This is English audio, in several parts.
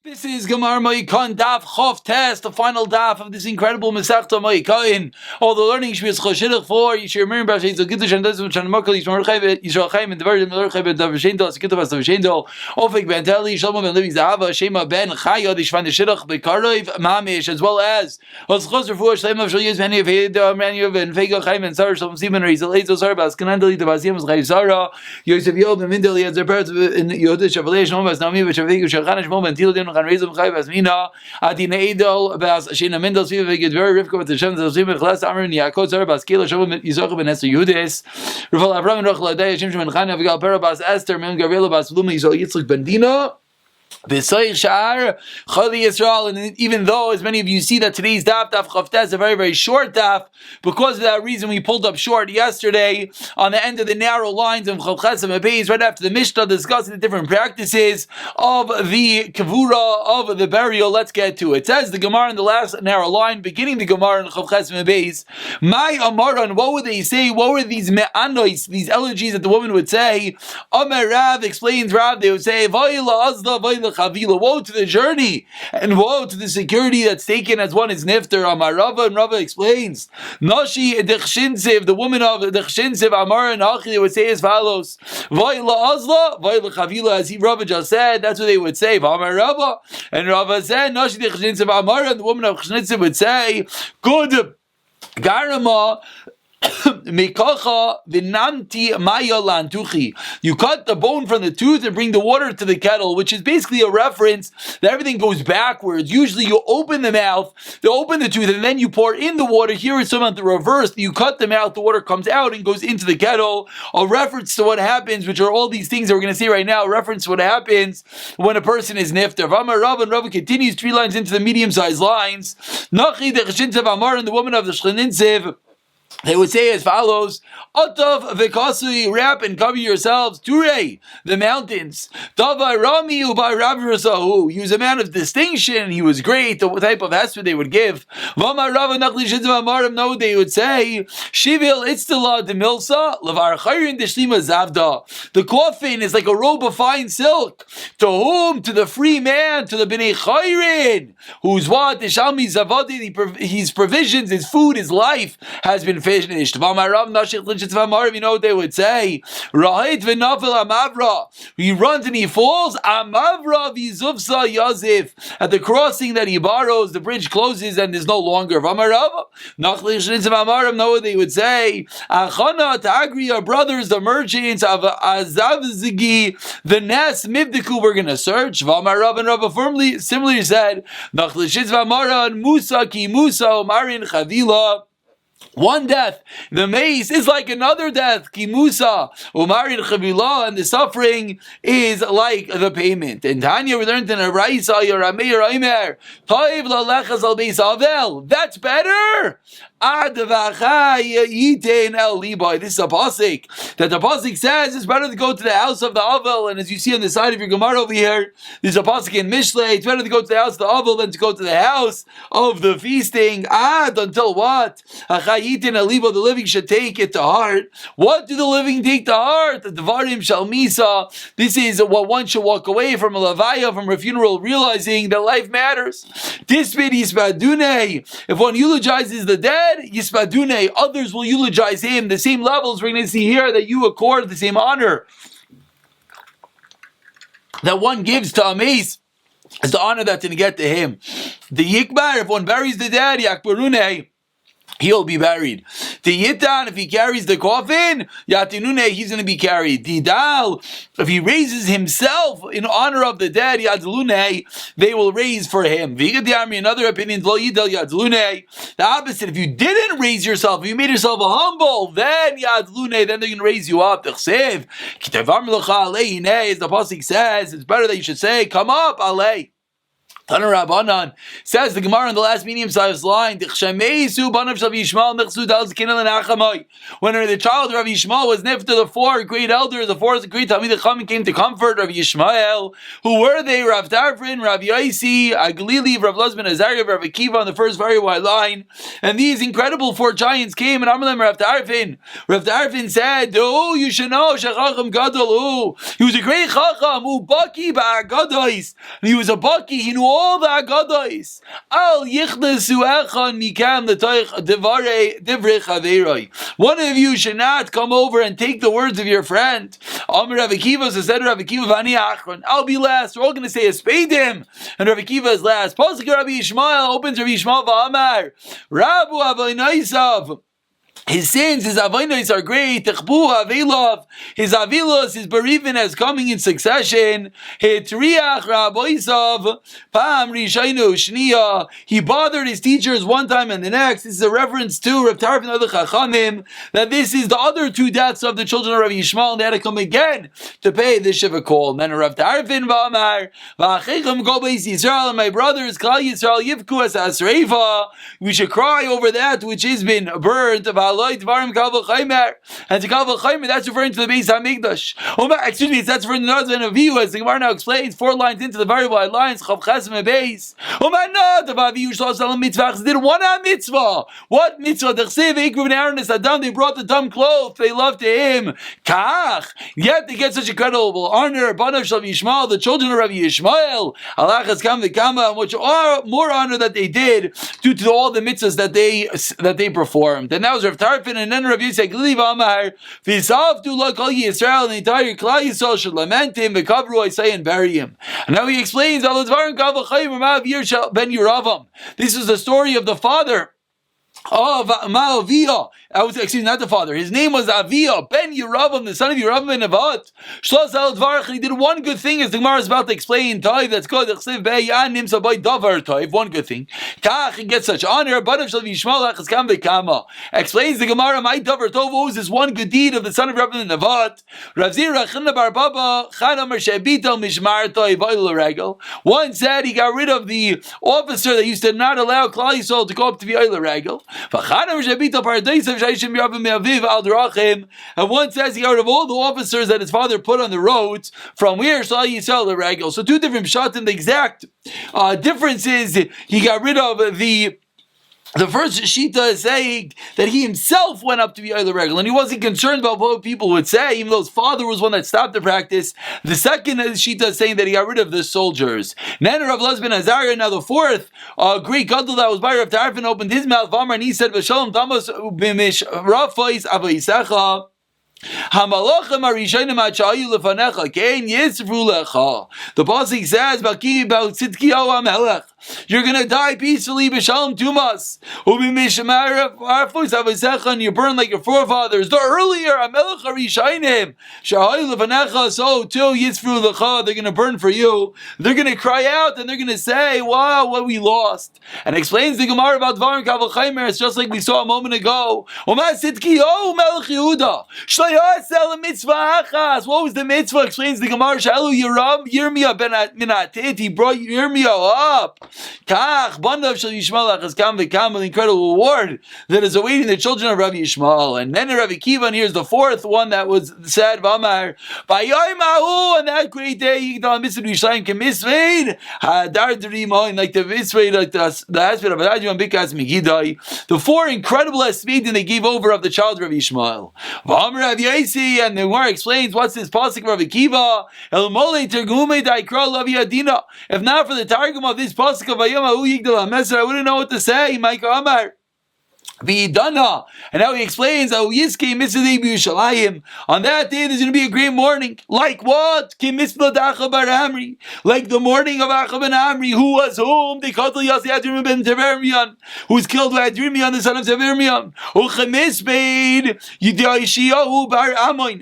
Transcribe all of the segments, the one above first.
This is Gemara Moed Katan Daf Chof Test, the final daf of this incredible Masechta Moed Katan. All the learning should be Choshidach for. You should remember Bashayz Giddush and Dezim Chanmakal Yishmar Chayvet Yisrael Chaim and the Virgin Miller Chayvet Davashendo Sekitavas Davashendo Ofik Ben Teli Shlomo Ben Levi Zahava Shema Ben Chayod Ishvan Shidach Bekarov Mamish, as well as Chosh Refuah Shlema Shal Yez Many of Heda Many of Ben Fego Chaim and Sarah Shalom Simon Rizal Eizel Sarbas Kanandali Davazim Zchayv Zara Yosef Yob and Mindeli as their parents in Yodish Avalei Shlomo Nami which Avegu Shachanish Moment Tildim Khan Rezum Chayv as Mina Adina Edel Bas Shina Mendel Siva Veged very Rivka with the Shem Zalzim Chlas Amr Yaakov Zara Bas Kila Shalom Yisachov Ben Esther Yudis Raval Avram and Rochel Adai Shem Ben Chana Avigal Pera Bas Esther Mem Gabriela Bas Luma Yisrael Yitzchak Ben Dina. And even though, as many of you see, that today's daf Chavtes is a very, very short daf, because of that reason we pulled up short yesterday on the end of the narrow lines of Chavches and Beis, right after the Mishnah discussing the different practices of the Kavura, of the burial. Let's get to it. It says the Gemara in the last narrow line, beginning the Gemara in Chavches and Beis, my Amaran, what would they say? What were these me'anois, these elegies that the woman would say? Amar Rav explains, Rav, they would say, Vayla Azla, Vayla Chavila, woe to the journey and woe to the security that's taken as one is nifter. Amar Rava, and Rava explains, Nashi Dechshinsiv, the woman of Dechshinsiv, Amar and Achi, they would say as follows, Vayla Azla, Vayla Chavila, as Rava just said, that's what they would say. Amar Rava, and Rava said, Nashi Dechshinsiv, Amar, and the woman of Dechshinsiv would say, good Garama. Mekacha v'namti maya lantuchi. You cut the bone from the tooth and bring the water to the kettle, which is basically a reference that everything goes backwards. Usually you open the mouth, you open the tooth, and then you pour in the water. Here it's somewhat the reverse. You cut the mouth, the water comes out and goes into the kettle. A reference to what happens, which are all these things that we're going to see right now, a reference to what happens when a person is nifter. Amar Rav, and Rav continues 3 lines into the medium-sized lines. Nachi dechshinsev Amar, and the woman of the Shcheninsev, they would say as follows, Otav v'kasui, wrap and cover yourselves, Turei, the mountains, Davai Rami ubai Rav Rasahu, he was a man of distinction, he was great, the type of hesper they would give. Vama Rava Nachli Shizva Amarim, no, they would say, Shivil Itztala de Milsa, Lavar Chayrin de Shlima Zavda. The coffin is like a robe of fine silk. To whom? To the free man, to the Bnei Chayrin, whose what? The Shalmi Zavadi, his provisions, his food, his life has been finished. You know what they would say? He runs and he falls. At the crossing that he borrows, the bridge closes and is no longer. No, they would say, our brothers, the merchants of Azavzigi, the Nes Mivdiku, we're going to search. And Rava firmly, similarly said, one death, the mace, is like another death. Kimusa, Umarin Chavila, and the suffering is like the payment. In Tanya, we learned in a Raisa, Yorameir Aimer, Toiv Lalechas al Beis Avel. That's better. This is a pasuk that the pasuk says it's better to go to the house of the Avel, and as you see on the side of your Gemara over here, there's a pasuk in Mishlei. It's better to go to the house of the Avel than to go to the house of the feasting. Until what? The living should take it to heart. What do the living take to heart? The Devarim Shal Misa. This is what one should walk away from a Levaya, from a funeral, realizing that life matters. Dispid Yispadune. If one eulogizes the dead, Yispadune, others will eulogize him. The same levels we're going to see here, that you accord the same honor that one gives to a mace is the honor that's going to get to him. The Yikbar, if one buries the dead, Yakbarune, he'll be buried. The Yitan, if he carries the coffin, Yatinune, he's going to be carried. Didal, if he raises himself in honor of the dead, Yadlune, they will raise for him. Vigadiami, another opinion, Lo Yidal Yadlune. The opposite, if you didn't raise yourself, if you made yourself a humble, then Yadlune, then they're going to raise you up. T'chsev, Kitavar Melocha Alei, as the Pasuk says, it's better that you should say, come up, Alei. Tana Rabbanan says the Gemara in the last medium-sized line. When the child of Rav Yishmael was nifta, the four great elders, the four great Talmidei Chachamim came to comfort Rav Yishmael. Who were they? Rav Tarfon, Rav Yaisi, Aglili, Rav Lozman Azariah, Rav Akiva on the first very wide line. And these incredible four giants came and Amalem Rav Tarfon. Rav Tarfon said, "Oh, you should know, Shechacham Gadol. He was a great Chacham, who baki ba'agadois. And he was a baki. He knew all the agadois. Al yichnesu echan mikam l'toich divrei chaveroi. One of you should not come over and take the words of your friend. Amar Rav Akiva, so said Rav Akiva, v'ani achron. I'll be last. We're all going to say espedim, and Rav Akiva is last. Pasuk Rabbi Yishmael opens Rabbi Yishmael v'amar Rabu avoynaisav. His sins, his avonos are great. Techbu avilov, his avilos, his bereavement is coming in succession. Hitriach raboisav pam rishaynu shniya. He bothered his teachers one time and the next. This is a reference to Rav Tarfon other Chachamim that this is the other two deaths of the children of Rav Yishmael, and they had to come again to pay this shiva call. And then Rav Tarfon v'amar v'achechem kol beis Yisrael, and my brothers Klal Yisrael yivku as asreifa. We should cry over that which has been burnt. And to Kal V'chaimer, that's referring to the Beis HaMikdash. Excuse me, that's referring to the Nazvan of Avihu, as the Gemara now explains, 4 lines into the very wide lines. Chav Chesem Beis. Did one mitzvah. What mitzvah? They brought the dumb clothes. They loved to him. Kach. Yet they get such incredible honor. Banav Shel Yishmael, the children of Rabbi Yishmael. Alachas Kam V'Kama, much more honor that they did due to all the mitzvahs that they performed. And that was Rav Tarfon, and then Rav Yisrael Glili v'amar v'yisavdu lo kol Yisrael, and the entire Klal Yisrael should lament him, v'kavru Isai, and bury him. And now he explains al dvarim kal v'chayim ma'av Yirshal ben Yeravam. This is the story of the father of Ma'aviyah. Not the father. His name was Aviyah ben Yeravam, the son of Yeravam ben Nevat. Shlos al dvarach. He did one good thing, as the Gemara is about to explain. Toiv, that's called one good thing. Kach, he gets such honor. Banav shel Yishmael achas kam v'kama. Explains the Gemara, my davar tov, what was this one good deed of the son of Yeravam ben Nevat? Rav Zira Chana bar Baba Chanamar shebitel mishmar toiv oil regel. One said he got rid of the officer that used to not allow Klal Yisrael to go up to the oil regel. And one says he got rid of all the officers that his father put on the roads from where Shal Yisrael the regal. So two different shatim. The exact difference is he got rid of the first shita is saying that he himself went up to be Oil Regel, and he wasn't concerned about what people would say, even though his father was one that stopped the practice. The second shita is saying that he got rid of the soldiers. Then Rav Lozman Azariah, now the fourth great gadol that was by Rav Tarfon, opened his mouth, and he said, V'shalom tamos b'mish rafais avayisecha. The pasuk says, you're going to die peacefully, b'shalom tumas, and you burn like your forefathers. The earlier, so too, they're going to burn for you. They're going to cry out and they're going to say, wow, what we lost. And explains the Gemara about Dvarim Kal V'chaimer. It's just like we saw a moment ago. What was the mitzvah? Explains the Gemara. He brought Yirmiyah up. Kach, Bandav Shel Yishmael achas kam v'kam, an incredible reward that is awaiting the children of Rabbi Yishmael. And then Rabbi Kiva, and here's the fourth one that was said, V'amar, V'yoyim hahu, on that great day, Yigdal Mitzvah Yishayim Kemisveid, Hadar D'rimoin, like the Mitzvah, like the aspect of Adajim Bikas Megidai, the four incredible espedim they gave over of the child of Rabbi Yishmael. V'amar Rav Yaisi, and the Gemara explains, what's this pasuk of Rabbi Kiva? El Mole Tergume Daikra Lavi Adina. If not for the targum of this pasuk of Vayom Hahu Yigdal HaMeser, I wouldn't know what to say. Micah Amar. V'idana. And now he explains, on that day there's going to be a great morning. Like what? Like the morning of Achav ben Amri, who was whom? They called Yassi ben Tavermion, who was killed by Adrimion, the son of Tavermion.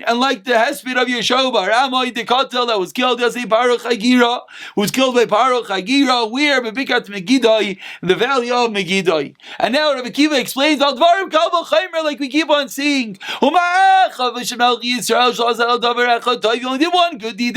And like the hesped of Yeshua bar Amoy, the Kotel that was killed, Yassi Paro Chagira, who was killed by Paro Chagira, where? Bebikat Megidai, in the valley of Megidai. And now Rabbi Kiva explains explains, like we keep on seeing. He only did one good deed.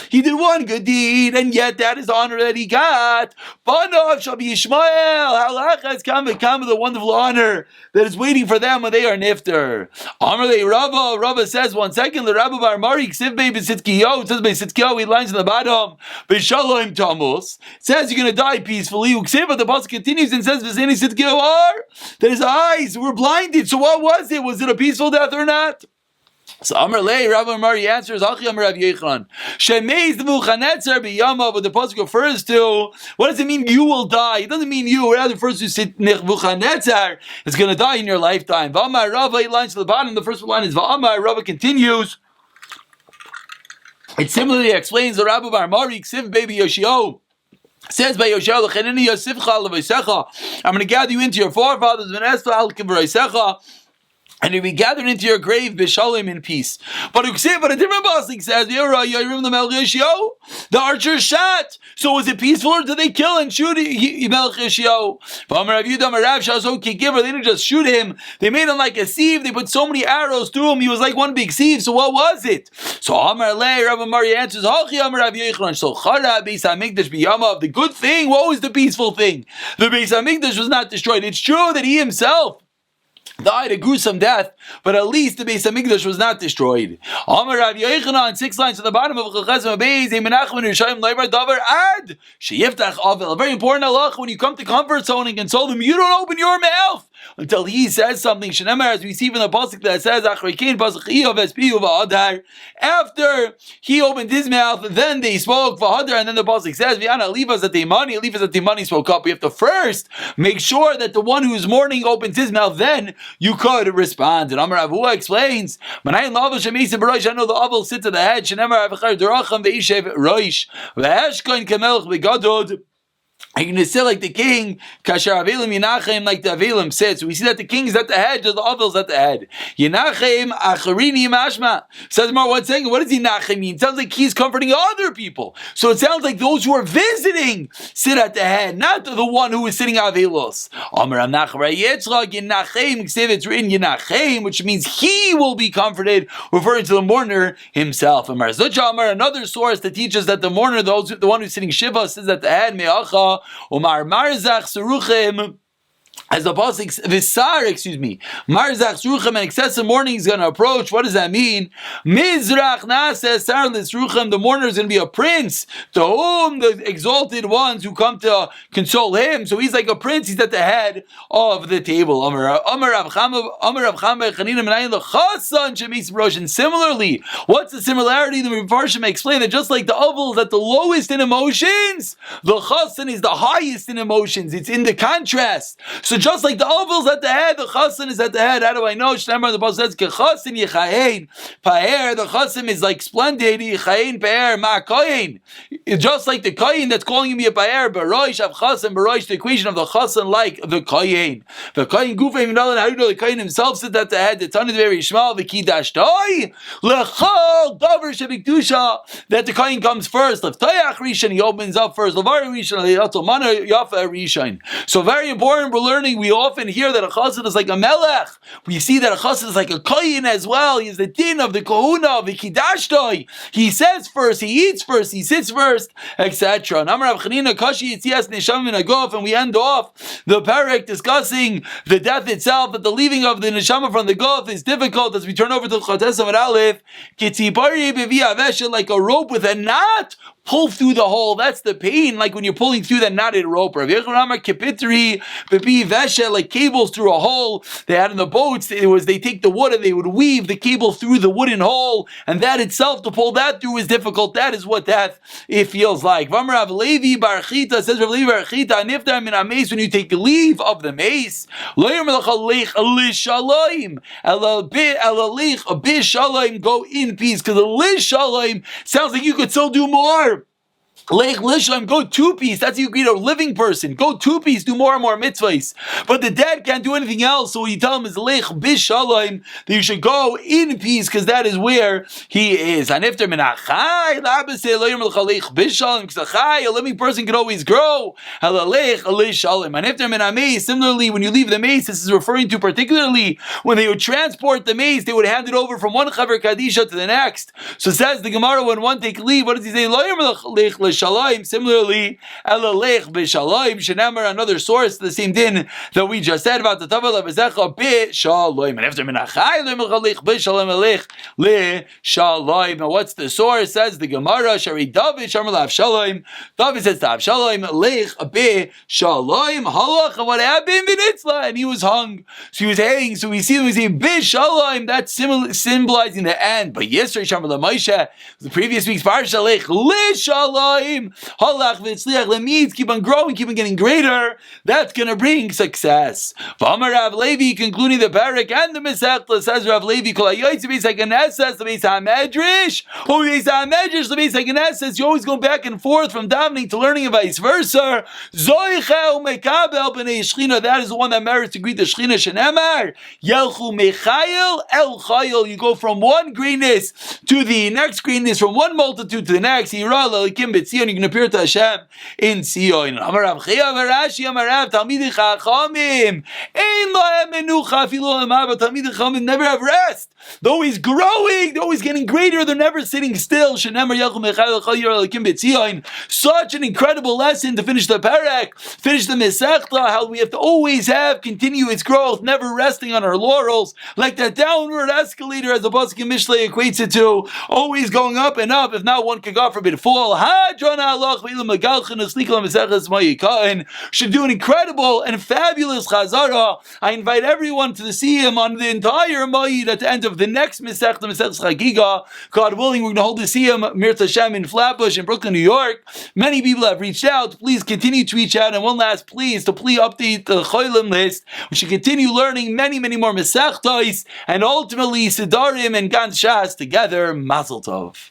He did one good deed, and yet that is the honor that he got. Banav shall be Ishmael. Halachas kam the wonderful honor that is waiting for them when they are nifter. Amarle Rava says 1 second. The Rabba Bar Mari Ksiv Bei B'Sitkiyah. It says by Sitkiyah, he lines in the bottom. B'Shalom Tamus. It says you're going to die peacefully. Uksiv, but the pasuk continues and says V'Zeni Sitkiyah that his eyes were blinded. So what was it? Was it a peaceful death or not? So Amar Lei, Rabbi Mari answers, Achi Amar Rav Yechon. Shemeiz Nebuchadnezzar b'Yama, but the pasuk refers to, what does it mean you will die? It doesn't mean you, rather refers to Nebuchadnezzar is going to die in your lifetime. V'Amar Rava, 8 lines to the bottom, the first line is V'Amar, Rava continues. It similarly explains the Rabbi Bar Mari, Ksiv Baby Yoshio. Says by Yoshio, I'm going to gather you into your forefathers, and you'll be gathered into your grave, b'shalom, in peace. But a different pasuk says, the archer shot. So was it peaceful, or did they kill and shoot Melech Yoshio? They didn't just shoot him. They made him like a sieve. They put so many arrows through him. He was like one big sieve. So what was it? So Amar Lei, Rabbi Mari answers, the good thing, what was the peaceful thing? The Beis HaMikdash was not destroyed. It's true that he himself died a gruesome death, but at least the Beis HaMikdash was not destroyed. Amar Rav Yochanan, 6 lines to the bottom of Chachazim Abayz, Menachem Yerushalayim Leibar Davar Ad Sheyiftach Avel. A very important halach when you come to comfort someone and console them, you don't open your mouth until he says something. Shenemar, as we see from the pasuk that says, after he opened his mouth, then they spoke V'hadar, and then the pasuk says, V'ana Livas at the money spoke up. We have to first make sure that the one who is mourning opens his mouth, then you could respond. And Amar Avua explains, I know the Avel sits at the head. Shenemar Avachar Deracham Ve'ishev Roish Ve'eshkoin Kamelch Begadod. You're going to sit like the king, Kasher Avelim Yenachem, like the Avelim sits. So we see that the king is at the head, just the Avel's at the head. Yenachem Acharini Mashma. Says Mar, what's saying? What does Yenachem mean? It sounds like he's comforting other people. So it sounds like those who are visiting sit at the head, not the one who is sitting Avelos. Amar Amnachar Yitzchak Yenachem. It's written Yenachem, which means he will be comforted, referring to the mourner himself. Amar Zucha Amar, another source that teaches that the mourner, the one who's sitting Shiva, sits at the head. Me'acha Omar Marzach Seruchem, as the pasuk Visar, Marzach Seruchem, and excessive mourning is going to approach. What does that mean? Mizrach Naseh Sar Lisruchem, the mourner is going to be a prince to whom the exalted ones who come to console him. So he's like a prince. He's at the head of the table. And similarly, what's the similarity? The Mepharshim explain that just like the Avel is at the lowest in emotions, the Chassan is the highest in emotions. It's in the contrast. So just like the Avel is at the head, the Chassan is at the head. How do I know? Shnemar, the Pasuk says, "Kechassan yichayin paer." The Chassan is like splendid. Yichayin paer ma koyin. Just like the koyin that's calling him a paer. Baroish av Chassan. Baroish, the equation of the Chassan like the koyin. The koyin gufay minalan. How do you know the koyin himself sits at the head? The Tanit very Yishmael v'kidash toy lechol davar shebikdusha. That the koyin comes first. Leftayach rishon, he opens up first. Levar rishon leyatomana yafa rishon. So very important. We're learning. We often hear that a chassid is like a melech. We see that a chassid is like a koyin as well. He is the din of the kohuna of the kidashtoi. He says first, he eats first, he sits first, etc. And we end off the parak discussing the death itself, that the leaving of the neshama from the guf is difficult. As we turn over to Chotes Amud Aleph, like a rope with a knot, pull through the hole. That's the pain, like when you're pulling through that knotted rope. Like cables through a hole they had in the boats. They take the wood and they would weave the cable through the wooden hole, and that itself, to pull that through is difficult. That is what death it feels like. Says Rav Levi Bar Chita, when you take leave of the mace, go in peace, because the lish shalom sounds like you could still do more. Leich Lishlam, go two-piece. That's how you greet a living person. Go two-piece, do more and more mitzvahs. But the dead can't do anything else. So what you tell him is Leich Bishalim, that you should go in peace, because that is where he is. And if they're Menachai, Leich Bishalim, because a living person can always grow. Leich Lishalim. And if they're Menamei, similarly, when you leave the mace, this is referring to particularly when they would transport the mace, they would hand it over from one Chaver Kadisha to the next. So says the Gemara, when one take leave, what does he say? Leich Shalom. Similarly, Elalech b'Shalom. Shenamar, another source, the same din that we just said about the Tavel Abezecha b'Shalom. And after Menachai lemechalech b'Shalom elech leShalom. Now, what's the source? Says the Gemara. Shari David Shamar Avshalom. David says to Avshalom, Lech b'Shalom. Halach. And what happened? B'Nitzla, and he was hung. So he was hanging. So we see them. We say b'Shalom. That's symbolizing the end. But yesterday Shamar LaMoshe, the previous week's parsha, Lech leShalom. Halach v'tzliach lemeans, keep on growing, keep on getting greater. That's going to bring success. V'amar Rav Levi, concluding the parak and the Masechta, says Rav Levi, Kol hayoytze beis haKnesses lebeis haMedrash, or beis haMedrash lebeis haKnesses. You always go back and forth from davening to learning and vice versa. Zoichel mekabel b'nei Shechina, that is the one that merits to greet the Shechina. Shenemar yelchu mechayil el chayil. You go from one greatness to the next greatness, from one multitude to the next. Yirah l'elikim b'tzion. You can appear to Hashem in Zion. Amarav Chia v'Rashi Amarav Talmidei Chachamim Ein Lahem Menucha Afilu Lemav. Talmidei Chachamim never have rest. They're always growing. They're always getting greater. They're never sitting still. Shenemar Yelchu Mechayil Chayil Elikim B'Tzion. Such an incredible lesson to finish the parak, finish the Masechta. How we have to always have continuous growth, never resting on our laurels, like that downward escalator, as the pasuk in Mishlei equates it to, always going up and up. If not, one could, God forbid, fall. Should do an incredible and fabulous chazara. I invite everyone to see him on the entire Moed at the end of the next Masechta, Masechta Chagiga. God willing, we're going to hold the SIYUM Mirz Hashem in Flatbush in Brooklyn, New York. Many people have reached out. Please continue to reach out. And one last please update the Cholim list. We should continue learning many more Masechtos and ultimately Sidarim and Gan Shas together. Mazel Tov.